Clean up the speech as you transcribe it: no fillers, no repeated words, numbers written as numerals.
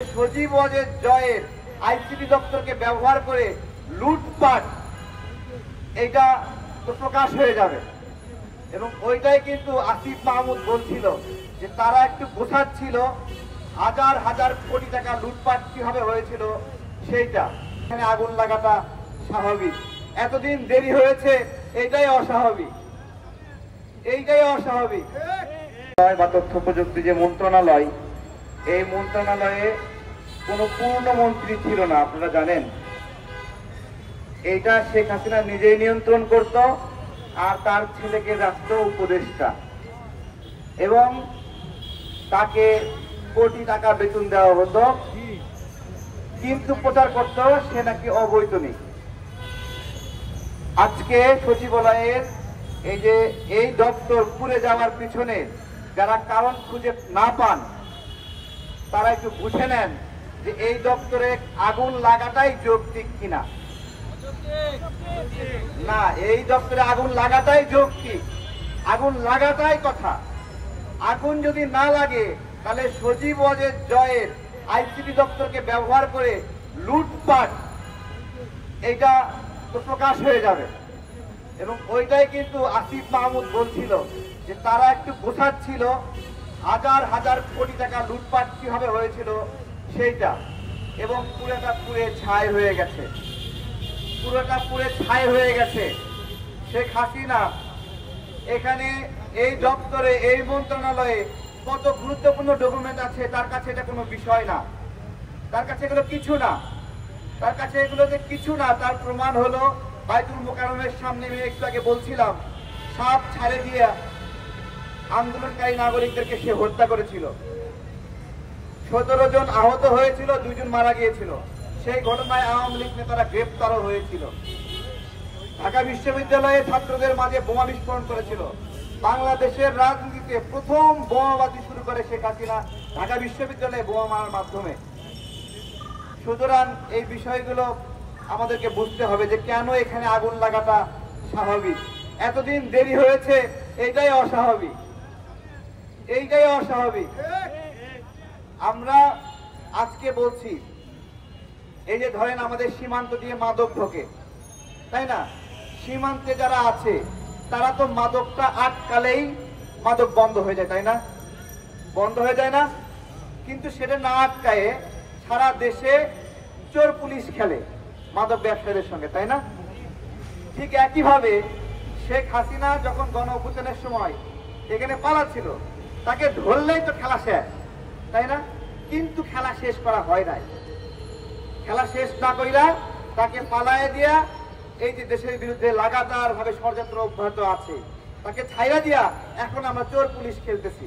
সজীব ওয়াজেদ জয়ের আইসিটি দপ্তরকে ব্যবহার করে লুটপাট এটা তো প্রকাশ হয়ে যাবে এবং ওইটাই কিন্তু আসিফ মাহমুদ বলছিল যে তারা একটু বোঝাচ্ছিল হাজার হাজার কোটি টাকা লুটপাট কিভাবে হয়েছিল সেইটা। এখানে আগুন লাগাটা স্বাভাবিক, এতদিন দেরি হয়েছে এইটাই অস্বাভাবিক, এইটাই অস্বাভাবিক। বা তথ্য প্রযুক্তি যে মন্ত্রণালয়, এই মন্ত্রণালয়ে কোনো পূর্ণমন্ত্রী ছিল না, আপনারা জানেন। এইটা শেখ হাসিনা নিজেই নিয়ন্ত্রণ করত আর তার ছেলেকে রাষ্ট্র উপদেষ্টা, এবং তাকে কোটি টাকা বেতন দেওয়া হতো, কিন্তু প্রচার করত সে নাকি অবৈতনিক। আজকে সচিবালয়ের এই দপ্তর পুড়ে যাওয়ার পিছনে যারা কারণ খুঁজে না পান তারা একটু বুঝে নেন যে এই দপ্তরে আগুন লাগাটাই যৌক্তিক কিনা। না, এই দপ্তরে আগুন লাগাটাই যৌক্তিক, আগুন লাগাটাই কথা। আগুন যদি না লাগে তাহলে সজীব ওয়াজেদ জয়ের আইসিটি দপ্তরকে ব্যবহার করে লুটপাট এটা তো প্রকাশ হয়ে যাবে এবং ওইটাই কিন্তু আসিফ মাহমুদ বলছিল যে তারা একটু বোঝাচ্ছিল হাজার হাজার কোটি টাকা লুটপাট কিভাবে হয়েছিল সেইটা, এবং পুরোটা পুড়ে ছাই হয়ে গেছে, পুরোটা পুড়ে ছাই হয়ে গেছে। শেখ হাসিনা এখানে এই দপ্তরে এই মন্ত্রণালয়ে কত গুরুত্বপূর্ণ ডকুমেন্ট আছে তার কাছে এটা কোনো বিষয় না, তার কাছে এগুলো কিছু না, তার কাছে এগুলো যে কিছু না তার প্রমাণ হলো বাইতুল মোকাররমের সামনে আমি একটু আগে বলছিলাম সাপ ছাড়ে দিয়ে আন্দোলনকারী নাগরিকদেরকে সে হত্যা করেছিল, 17 জন আহত হয়েছিল, 2 জন মারা গিয়েছিল। সেই ঘটনায় আওয়ামী লীগ নেতারা গ্রেপ্তারও হয়েছিল। ঢাকা বিশ্ববিদ্যালয়ে ছাত্রদের মাঝে বোমা বিস্ফোরণ করেছিল। বাংলাদেশের রাজনীতিতে প্রথম বোমাবাজি শুরু করে শেখ হাসিনা ঢাকা বিশ্ববিদ্যালয়ে বোমা মারার মাধ্যমে। সুতরাং এই বিষয়গুলো আমাদেরকে বুঝতে হবে যে কেন এখানে আগুন লাগাটা স্বাভাবিক। এতদিন দেরি হয়েছে এইটাই অস্বাভাবিক, এইটাই অস্বাভাবিক। আমরা আজকে বলছি এই যে ধরেন আমাদের সীমান্ত দিয়ে মাদক ঢোকে, তাই না? সীমান্তে যারা আছে তারা তো মাদকটা আটকালেই মাদক বন্ধ হয়ে যায়, তাই না? বন্ধ হয়ে যায় না? কিন্তু সেটা না আটকায়ে সারা দেশে চোর পুলিশ খেলে মাদক ব্যবসায়ীদের সঙ্গে, তাই না? ঠিক একইভাবে শেখ হাসিনা যখন গণ অভ্যুত্থানের সময় এখানে পালাচ্ছিল, তাকে ধরলেই তো খেলা শেষ, তাই না? কিন্তু খেলা শেষ করা হয় নাই। খেলা শেষ না কইরা তাকে পালায় দিয়া এই যে দেশের বিরুদ্ধে লাগাতার ভাবে ষড়যন্ত্র অব্যাহত আছে, তাকে ছাইরা দিয়া এখন আমরা চোর পুলিশ খেলতেছি।